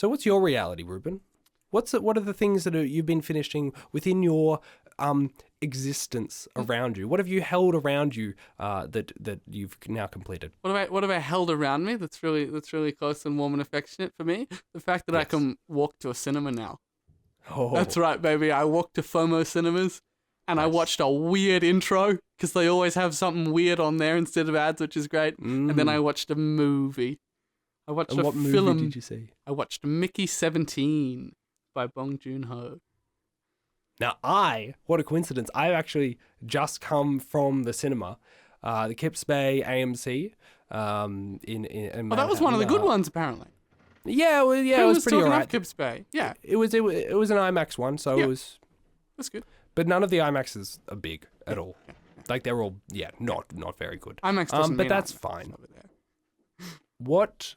So what's your reality, Reuben? What are the things that you've been finishing within your existence around you? What have you held around you that you've now completed? What have I held around me that's really close and warm and affectionate for me? The fact that I can walk to a cinema now. Oh, That's right, baby. I walked to FOMO cinemas and I watched a weird intro because they always have something weird on there instead of ads, which is great. And then I watched a movie. I watched what film. movie did you see? I watched Mickey 17 by Bong Joon-ho. Now, what a coincidence, I've actually just come from the cinema, the Kips Bay AMC in that was one of the good ones, apparently. Yeah, it was pretty alright. Kips Bay? Yeah. It was an IMAX one, so it was... That's good. But none of the IMAXs are big at all. Yeah. Like, they're all, not very good. IMAX doesn't but mean that's IMAX fine. over there. What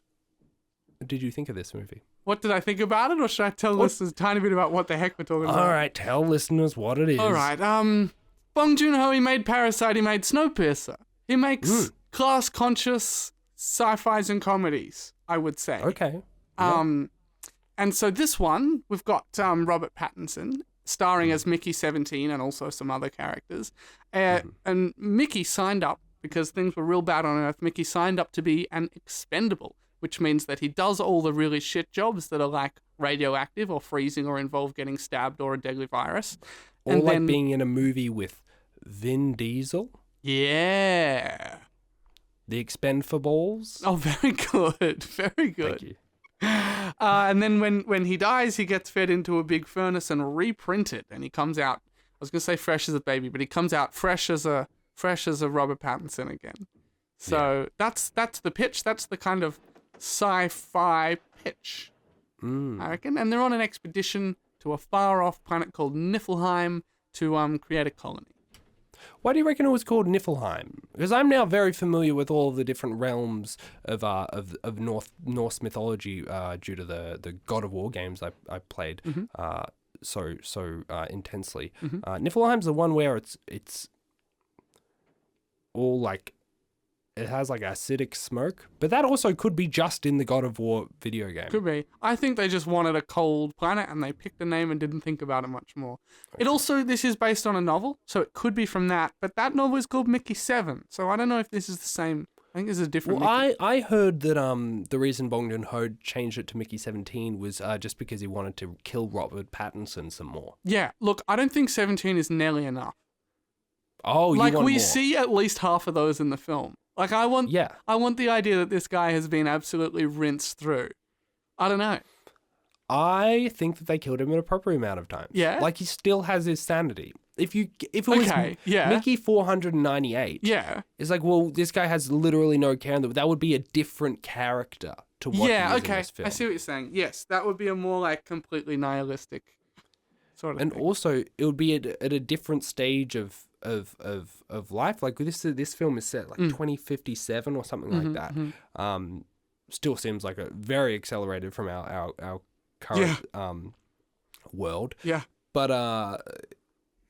did you think of this movie? What did I think about it, or should I tell listeners a tiny bit about what the heck we're talking about? All right, tell listeners what it is. All right, Bong Joon-ho, he made Parasite, he made Snowpiercer. He makes class-conscious sci-fis and comedies, I would say. Okay. And so this one, we've got Robert Pattinson starring as Mickey 17 and also some other characters. And Mickey signed up, because things were real bad on Earth, Mickey signed up to be an expendable, which means that he does all the really shit jobs that are like radioactive or freezing or involve getting stabbed or a deadly virus. Or and like then, being in a movie with Vin Diesel, yeah. The Expendables. Oh, very good. Very good. Thank you. And then when he dies, he gets fed into a big furnace and reprinted, and he comes out. I was gonna say fresh as a baby, but he comes out fresh as a Robert Pattinson again. So that's the pitch. That's the kind of sci-fi pitch, I reckon. And they're on an expedition to a far-off planet called Niflheim to create a colony. Why do you reckon it was called Niflheim? Because I'm now very familiar with all of the different realms of Norse mythology due to the God of War games I played so intensely. Niflheim's the one where it's all like, it has like acidic smoke, but that also could be just in the God of War video game. Could be. I think they just wanted a cold planet and they picked a name and didn't think about it much more. Okay. It also, this is based on a novel, so it could be from that, but that novel is called Mickey 7, so I don't know if this is the same. I think this is a different Mickey. I heard that the reason Bong Joon-ho changed it to Mickey 17 was just because he wanted to kill Robert Pattinson some more. Yeah, look, I don't think 17 is nearly enough. Oh, you want more. We see at least half of those in the film. Like, I want the idea that this guy has been absolutely rinsed through. I don't know. I think that they killed him an appropriate amount of times. Yeah? Like, he still has his sanity. If it was Mickey 498, it's like, well, this guy has literally no care. That would be a different character to what he is in this film. I see what you're saying. Yes, that would be a more, like, completely nihilistic sort of and thing. Also, it would be at a different stage of life. Like this film is set like 2057 or something like that. Still seems like a very accelerated from our current world. Yeah. But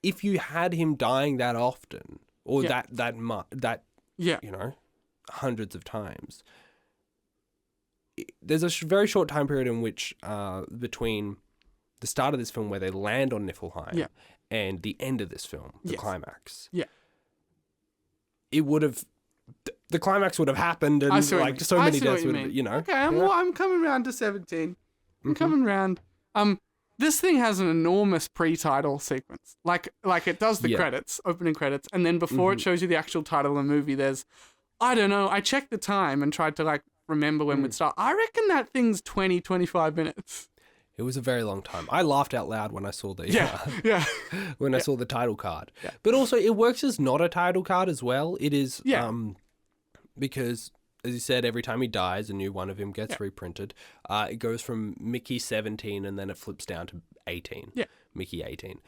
if you had him dying that often or that you know, hundreds of times, there's a very short time period in which between the start of this film where they land on Niflheim and the end of this film, the climax. Yeah. It would have, the climax would have happened and like so many deaths would have, you know. Okay, I'm coming round to 17. I'm coming round. This thing has an enormous pre-title sequence. Like it does the credits, opening credits, and then before it shows you the actual title of the movie, there's, I don't know, I checked the time and tried to like remember when we'd start. I reckon that thing's 20-25 minutes. It was a very long time. I laughed out loud when I saw the I saw the title card. Yeah. But also, it works as not a title card as well. It is because, as you said, every time he dies, a new one of him gets reprinted. It goes from Mickey 17 and then it flips down to 18. Yeah, Mickey 18.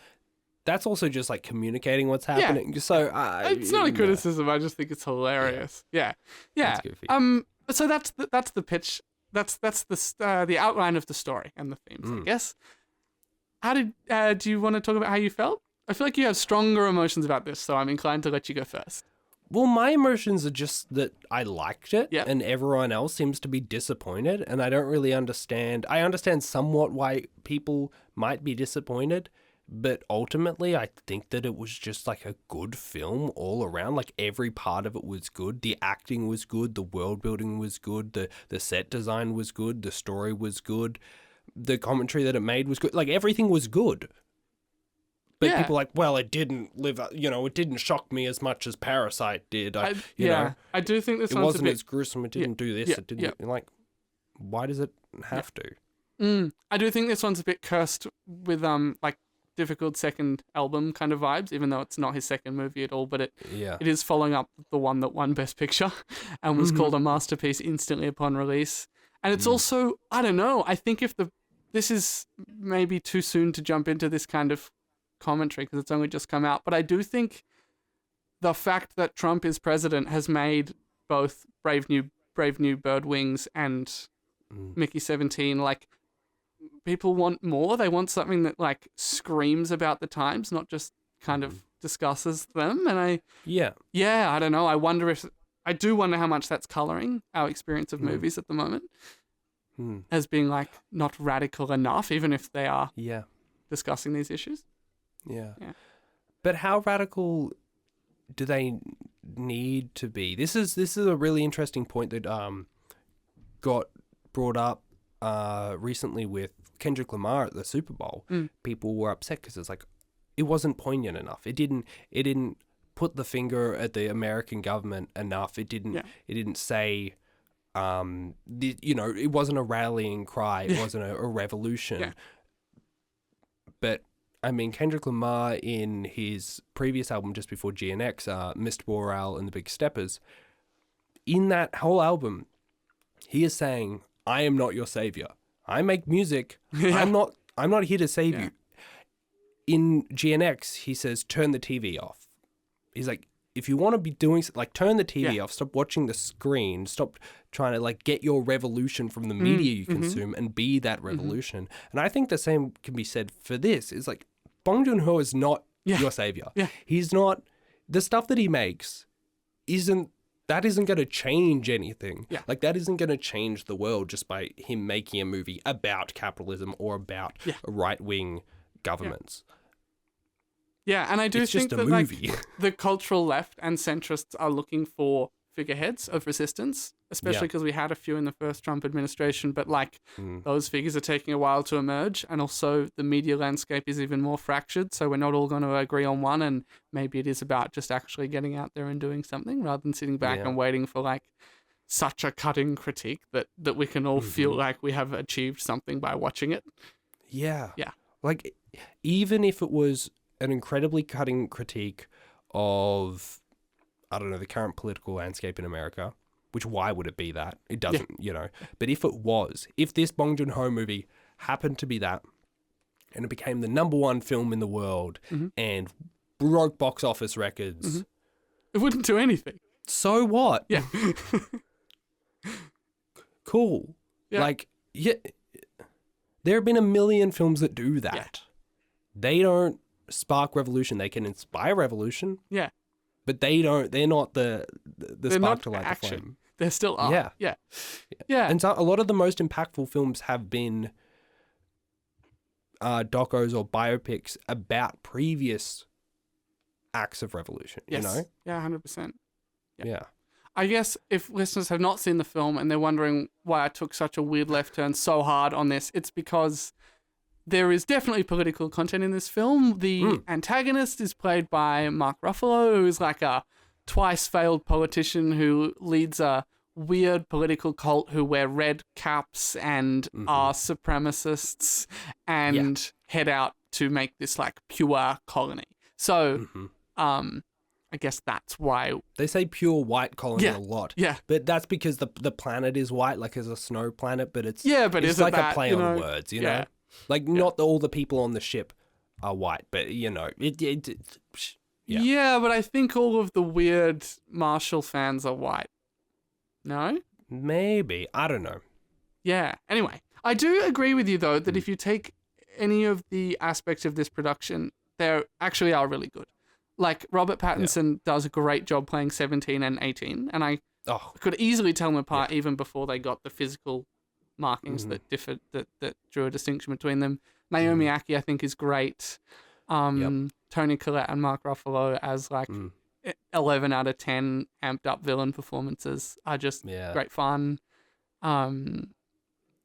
That's also just like communicating what's happening. Yeah. So it's not a criticism. I just think it's hilarious. Yeah. That's goofy. So that's the pitch. That's the outline of the story and the themes, I guess. How do you want to talk about how you felt? I feel like you have stronger emotions about this, so I'm inclined to let you go first. Well, my emotions are just that I liked it, Yeah. and everyone else seems to be disappointed, and I don't really understand. I understand somewhat why people might be disappointed, but ultimately, I think that it was just like a good film all around. Like every part of it was good. The acting was good. The world building was good. The set design was good. The story was good. The commentary that it made was good. Like everything was good. But people are like, well, it didn't it didn't shock me as much as Parasite did. I I do think this it one's wasn't a bit... as gruesome. It didn't do this. It didn't like. Why does it have to? I do think this one's a bit cursed with like difficult second album kind of vibes, even though it's not his second movie at all. But it is following up the one that won Best Picture and was called a masterpiece instantly upon release. And it's also, I don't know. I think this is maybe too soon to jump into this kind of commentary because it's only just come out, but I do think the fact that Trump is president has made both Brave New Bird Wings and Mickey 17 like people want more. They want something that like screams about the times, not just kind of discusses them. And I don't know. I do wonder how much that's coloring our experience of movies at the moment as being like not radical enough, even if they are discussing these issues. Yeah. But how radical do they need to be? This is a really interesting point that got brought up recently with Kendrick Lamar at the Super Bowl. People were upset because it's like it wasn't poignant enough. It didn't put the finger at the American government enough. It didn't say it wasn't a rallying cry. It wasn't a revolution. Yeah. But I mean, Kendrick Lamar in his previous album just before GNX, Mr. Boral and the Big Steppers, in that whole album, he is saying, I am not your savior. I make music. I'm not here to save you. In GNX, he says, turn the TV off. He's like, if you want to be doing like turn the TV off, stop watching the screen, stop trying to like get your revolution from the media you consume and be that revolution. And I think the same can be said for this. Is like Bong Joon-ho is not your savior. Yeah. He's not. The stuff that he makes isn't going to change anything. Yeah. Like that isn't going to change the world just by him making a movie about capitalism or about right-wing governments. Yeah, and I do it's think just a that movie. Like, the cultural left and centrists are looking for figureheads of resistance, especially because we had a few in the first Trump administration, but like those figures are taking a while to emerge, and also the media landscape is even more fractured, so we're not all going to agree on one, and maybe it is about just actually getting out there and doing something rather than sitting back and waiting for like such a cutting critique that we can all feel like we have achieved something by watching it. Yeah. Yeah. Like even if it was an incredibly cutting critique of, I don't know, the current political landscape in America, which why would it be that? It doesn't, But if this Bong Joon-ho movie happened to be that, and it became the #1 film in the world and broke box office records. It wouldn't do anything. So what? Yeah. Cool. Yeah. There have been a million films that do that. Yeah. They don't spark revolution. They can inspire revolution. Yeah. But they're not the spark to light the flame. They're still art. Yeah. And so a lot of the most impactful films have been docos or biopics about previous acts of revolution, yes. you know? Yeah, 100%. Yeah. I guess if listeners have not seen the film and they're wondering why I took such a weird left turn so hard on this, it's because there is definitely political content in this film. The antagonist is played by Mark Ruffalo, who is like a twice failed politician who leads a weird political cult who wear red caps and are supremacists and head out to make this like pure colony. So, I guess that's why they say pure white colony a lot. Yeah, but that's because the planet is white, like as a snow planet. But it's it's like that, a play on words, you know. Like not all the people on the ship are white, but you know Yeah, but I think all of the weird Marshall fans are white. No? Maybe. I don't know. Yeah. Anyway, I do agree with you, though, that if you take any of the aspects of this production, they actually are really good. like Robert Pattinson does a great job playing 17 and 18, and I could easily tell them apart even before they got the physical markings that differed, that drew a distinction between them. Naomi Ackie, I think, is great. Toni Collette and Mark Ruffalo as like 11 out of 10 amped up villain performances are just great fun.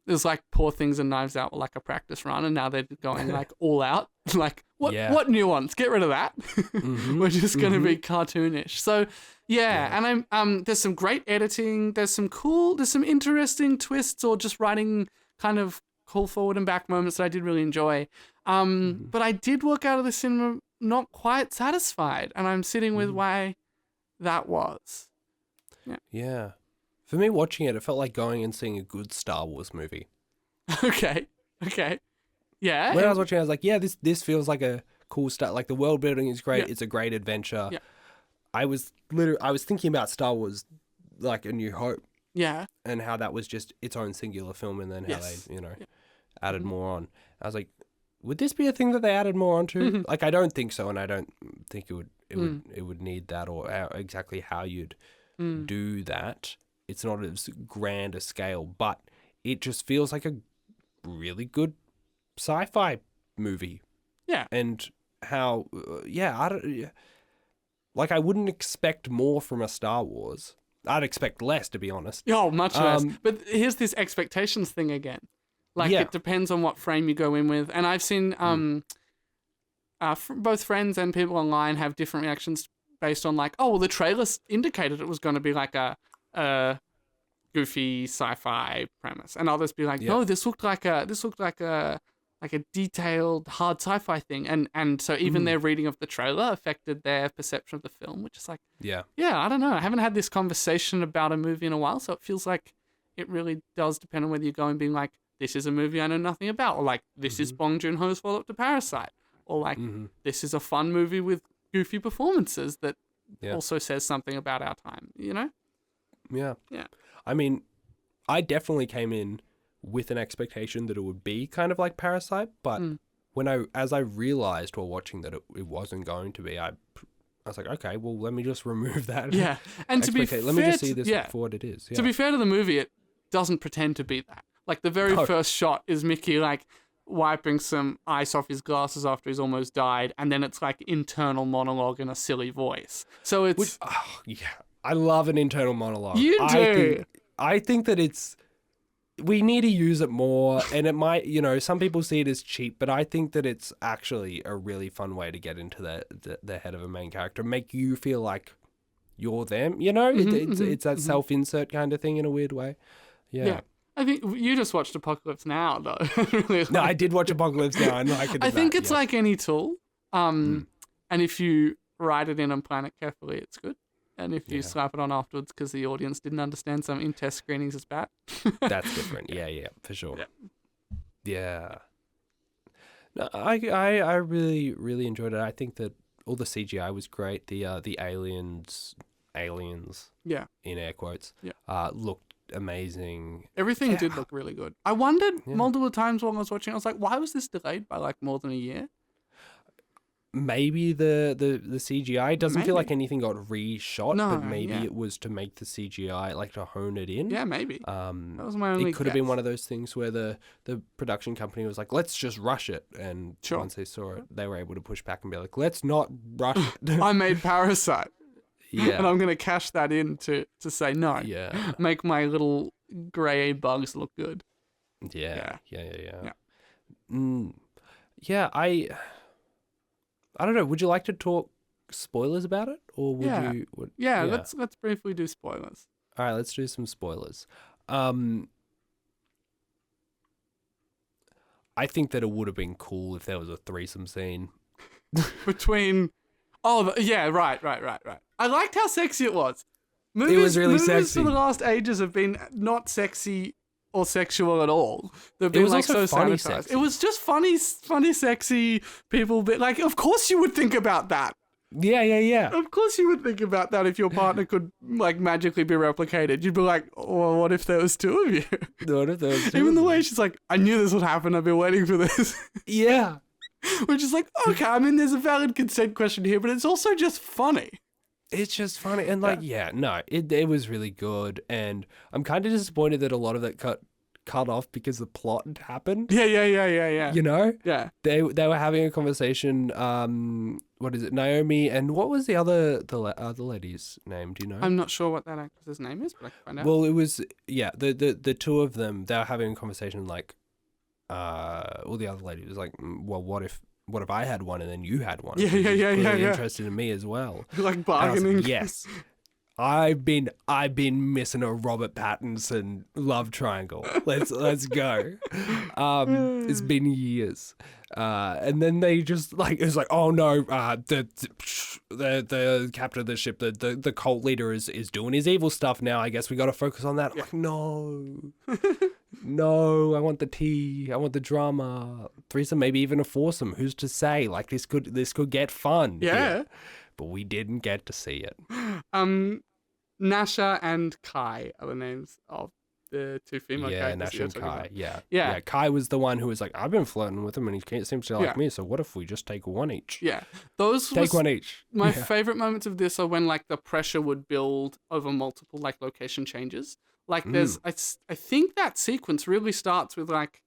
There's like Poor Things and Knives Out were like a practice run, and now they're going like all out. Like what nuance? Get rid of that. We're just gonna be cartoonish. So and I'm there's some great editing. There's some interesting twists or just writing kind of cool forward and back moments that I did really enjoy. But I did walk out of the cinema not quite satisfied, and I'm sitting with why that was. Yeah. For me, watching it, it felt like going and seeing a good Star Wars movie. Okay. Yeah. When I was watching, I was like, this feels like a cool start. Like the world building is great. It's a great adventure. Yeah. I was thinking about Star Wars, like A New Hope. Yeah. And how that was just its own singular film, and then how they, added more on. I was like, would this be a thing that they added more onto? Like, I don't think so, and I don't think it would need that, or exactly how you'd do that. It's not as grand a scale, but it just feels like a really good sci-fi movie. Yeah. And how, I wouldn't expect more from a Star Wars. I'd expect less, to be honest. Oh, much less. But here's this expectations thing again. Like, it depends on what frame you go in with. And I've seen both friends and people online have different reactions based on like, the trailers indicated it was going to be like a goofy sci-fi premise, and others be like, no, this looked like a detailed hard sci-fi thing, and so even their reading of the trailer affected their perception of the film, which is like, I don't know, I haven't had this conversation about a movie in a while, so it feels like it really does depend on whether you're going being like, this is a movie I know nothing about, or like, this is Bong Joon-ho's follow-up to Parasite, or like, this is a fun movie with goofy performances that also says something about our time, Yeah. I mean, I definitely came in with an expectation that it would be kind of like Parasite, but as I realized while watching that it wasn't going to be, I was like, okay, well, let me just remove that. Yeah, and to be fair, let me just see this for what it is. Yeah. To be fair to the movie, it doesn't pretend to be that. Like the very first shot is Mickey like wiping some ice off his glasses after he's almost died, and then it's like internal monologue in a silly voice. So it's I love an internal monologue. You do. I think that we need to use it more, and it might, some people see it as cheap, but I think that it's actually a really fun way to get into the head of a main character, make you feel like you're them, it's that self-insert kind of thing in a weird way. Yeah. I think you just watched Apocalypse Now, though. Really, no, I did watch Apocalypse Now. I know I could. I think it's like any tool, and if you write it in and plan it carefully, it's good. And if you slap it on afterwards because the audience didn't understand something in test screenings, it's bad. That's different. Yeah, for sure. Yeah. No, I really, really enjoyed it. I think that all the CGI was great. The aliens, in air quotes, looked amazing. Everything did look really good. I wondered multiple times while I was watching, I was like, why was this delayed by like more than a year? Maybe the CGI doesn't feel like anything got reshot, but maybe it was to make the CGI, like to hone it in. Yeah, maybe. That was my only It could have been one of those things where the production company was like, let's just rush it. And once they saw it, they were able to push back and be like, let's not rush it. I made Parasite. Yeah. And I'm going to cash that in to say no. Yeah. Make my little grey bugs look good. Yeah. I don't know. Would you like to talk spoilers about it, or would you? Let's briefly do spoilers. All right, let's do some spoilers. I think that it would have been cool if there was a threesome scene between. Oh, yeah, right. I liked how sexy it was. It was really sexy. Movies for the last ages have been not sexy or sexual at all. They've been like so funny sanitized. sexy. It was just funny, sexy people. But like, of course you would think about that. Yeah. Of course you would think about that if your partner could like magically be replicated. You'd be like, well, what if there was two of you? What if there was two? Even the way she's like, I knew this would happen. I've been waiting for this. Yeah. Which is like, okay, I mean, there's a valid consent question here, but it's also just funny. It's just funny. And like, it was really good. And I'm kind of disappointed that a lot of that cut off because the plot had happened. Yeah. You know? Yeah. They were having a conversation, what is it, Naomi, and what was the lady's name, do you know? I'm not sure what that actress's name is, but I can find out. Well, it was, the two of them, they were having a conversation like, well, the other lady was like, well, what if I had one and then you had one? Yeah. Interested in me as well. Like bargaining. Like, yes. I've been missing a Robert Pattinson love triangle. Let's go. It's been years. And then they just like, it was like, oh no, the captain of the ship, the cult leader is doing his evil stuff now. I guess we got to focus on that. Yeah. Like, no. No, I want the tea. I want the drama. Threesome, maybe even a foursome. Who's to say? Like, this could get fun. Yeah. Here. But we didn't get to see it. Nasha and Kai are the names of the two female characters. Nasha and Kai. Yeah. Yeah. Kai was the one who was like, I've been flirting with him and he seems to like me. So what if we just take one each? Yeah. Take one each. My favorite moments of this are when like the pressure would build over multiple like location changes. Like there's, I think that sequence really starts with like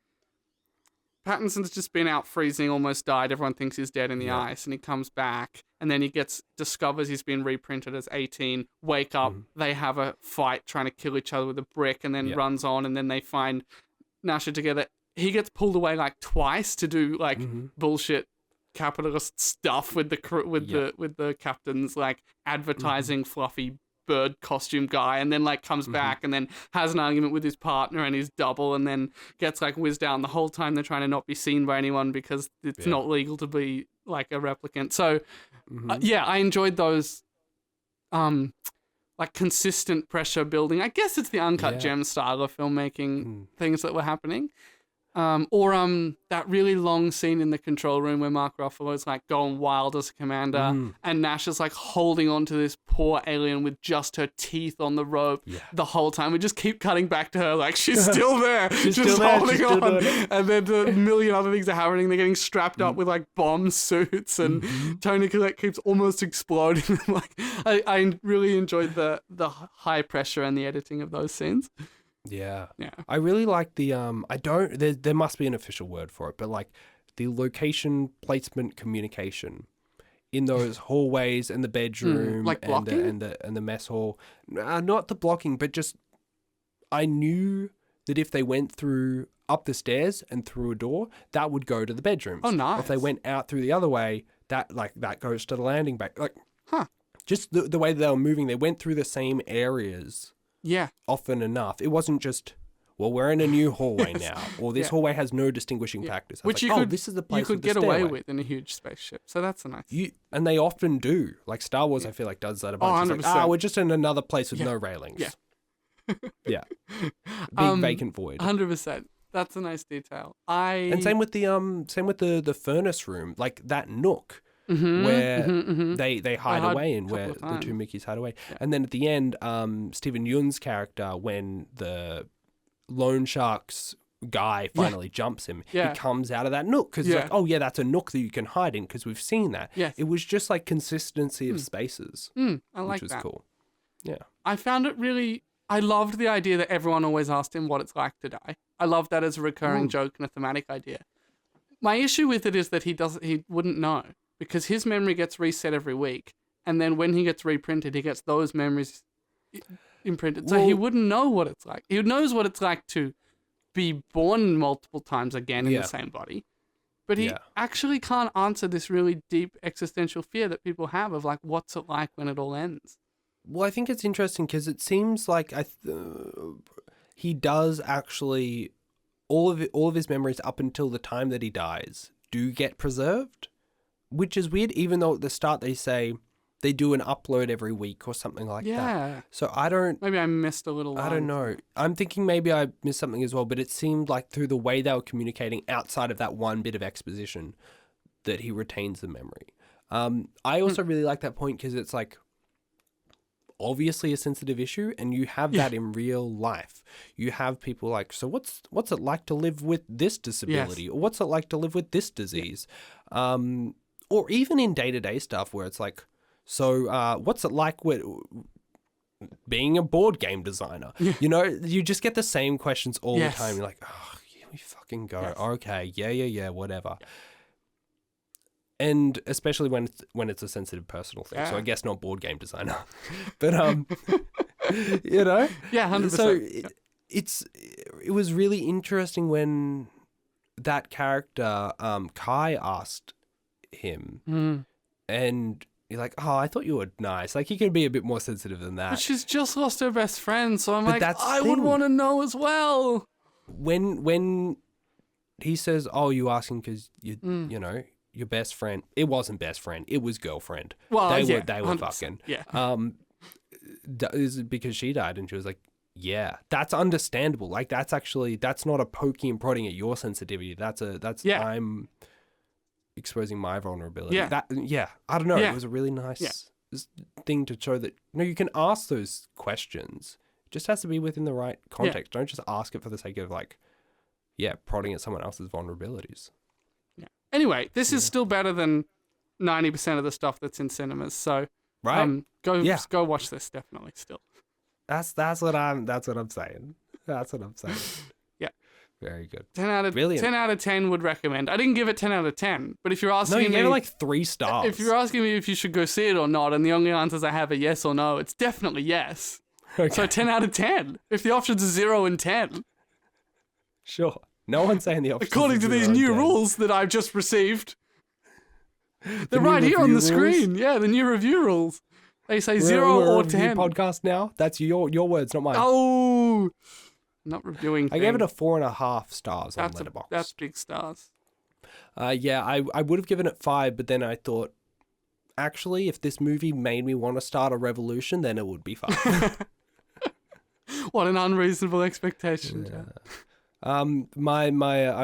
Pattinson's just been out freezing, almost died. Everyone thinks he's dead in the ice, and he comes back, and then he discovers he's been reprinted as 18. Wake up, they have a fight trying to kill each other with a brick, and then runs on, and then they find Nasha together. He gets pulled away like twice to do like bullshit capitalist stuff with the with the captain's like advertising fluffy bird costume guy, and then like comes back and then has an argument with his partner and his double, and then gets like whizzed down. The whole time they're trying to not be seen by anyone because it's not legal to be like a replicant. So I enjoyed those like consistent pressure building. I guess it's the Uncut Gem style of filmmaking things that were happening. Or that really long scene in the control room where Mark Ruffalo's like going wild as a commander, and Nash is like holding on to this poor alien with just her teeth on the rope the whole time. We just keep cutting back to her like she's still there, she's just holding on. And then a million other things are happening. They're getting strapped up with like bomb suits, and Tony Collette keeps almost exploding. Like I really enjoyed the high pressure and the editing of those scenes. Yeah. I really like the there must be an official word for it, but like the location placement communication in those hallways and the bedroom, like blocking? and the mess hall. Not the blocking, but just I knew that if they went through up the stairs and through a door, that would go to the bedrooms. Oh, nice. If they went out through the other way, that goes to the landing bay. Like, just the way they were moving, they went through the same areas. Yeah. Often enough. It wasn't just, well, we're in a new hallway now, or this hallway has no distinguishing factors. Which like, this is the place you could get away with in a huge spaceship. So that's a nice. And they often do. Like Star Wars, I feel like does that a bunch. 100%. It's like, we're just in another place with no railings. Yeah. Big vacant void. 100%. That's a nice detail. And same with the furnace room, like that nook. Where they hide away and where the two Mickeys hide away. And then at the end, Stephen Yeun's character, when the loan sharks guy finally jumps him, he comes out of that nook because it's like, oh yeah, that's a nook that you can hide in because we've seen that. It was just like consistency of spaces, I like that. Which was cool. Yeah. I found it really... I loved the idea that everyone always asked him what it's like to die. I love that as a recurring joke and a thematic idea. My issue with it is that he wouldn't know. Because his memory gets reset every week, and then when he gets reprinted, he gets those memories imprinted. So he wouldn't know what it's like. He knows what it's like to be born multiple times again in the same body, but he actually can't answer this really deep existential fear that people have of like, what's it like when it all ends? Well, I think it's interesting because it seems like he does actually all of his memories up until the time that he dies do get preserved. Which is weird, even though at the start they say they do an upload every week or something like that. So I don't... Maybe I missed a little line. I don't know. I'm thinking maybe I missed something as well, but it seemed like through the way they were communicating outside of that one bit of exposition that he retains the memory. I also really like that point because it's like obviously a sensitive issue, and you have that in real life. You have people like, so what's it like to live with this disability, or what's it like to live with this disease, or even in day-to-day stuff where it's like, so what's it like with being a board game designer? You know, you just get the same questions all the time. You're like, oh, here we fucking go. Okay, yeah, whatever. And especially when it's a sensitive personal thing. So I guess not board game designer. But you know? Yeah, 100%. So it was really interesting when that character Kai asked him and you're like, oh, I thought you were nice. Like, he could be a bit more sensitive than that. But she's just lost her best friend, so I would want to know as well. When he says, oh, you asking because you know, your best friend, it wasn't best friend, it was girlfriend. Well, they were fucking. Yeah. Is it because she died? And she was like, yeah, that's understandable. Like, that's not a poking and prodding at your sensitivity. I'm exposing my vulnerability. I don't know. It was a really nice thing to show that, you can ask those questions. It just has to be within the right context. Don't just ask it for the sake of like, prodding at someone else's vulnerabilities. Anyway, this is still better than 90% of the stuff that's in cinemas. So, go watch this. Definitely, still. That's what I'm saying. That's what I'm saying. Yeah, very good. 10 out of 10 would recommend. I didn't give it 10 out of 10, but if you're asking you gave it like 3 stars. If you're asking me if you should go see it or not, and the only answers I have are yes or no, it's definitely yes. Okay. So 10 out of 10. If the options are 0 and 10, sure. No one's saying the options. According to these new rules that I've just received. They're right here on the screen. Yeah, the new review rules. They say 0 or 10. Podcast now. That's your words, not mine. Oh, not reviewing. I gave it a 4.5 stars on Letterboxd. That's big stars. I would have given it 5, but then I thought, actually, if this movie made me want to start a revolution, then it would be 5. What an unreasonable expectation. Yeah. I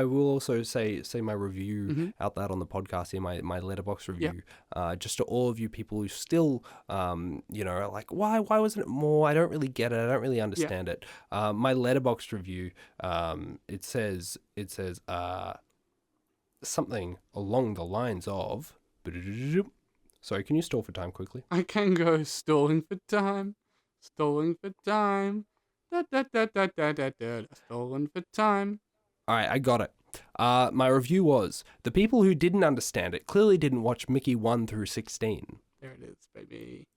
will also say my review out loud on the podcast here, my Letterboxd review, just to all of you people who still, are like, why wasn't it more? I don't really get it. I don't really understand it. My Letterboxd review, it says something along the lines of, sorry, can you stall for time quickly? I can go stalling for time. Stolen for time. All right, I got it. My review was, the people who didn't understand it clearly didn't watch Mickey 1 through 16. There it is, baby.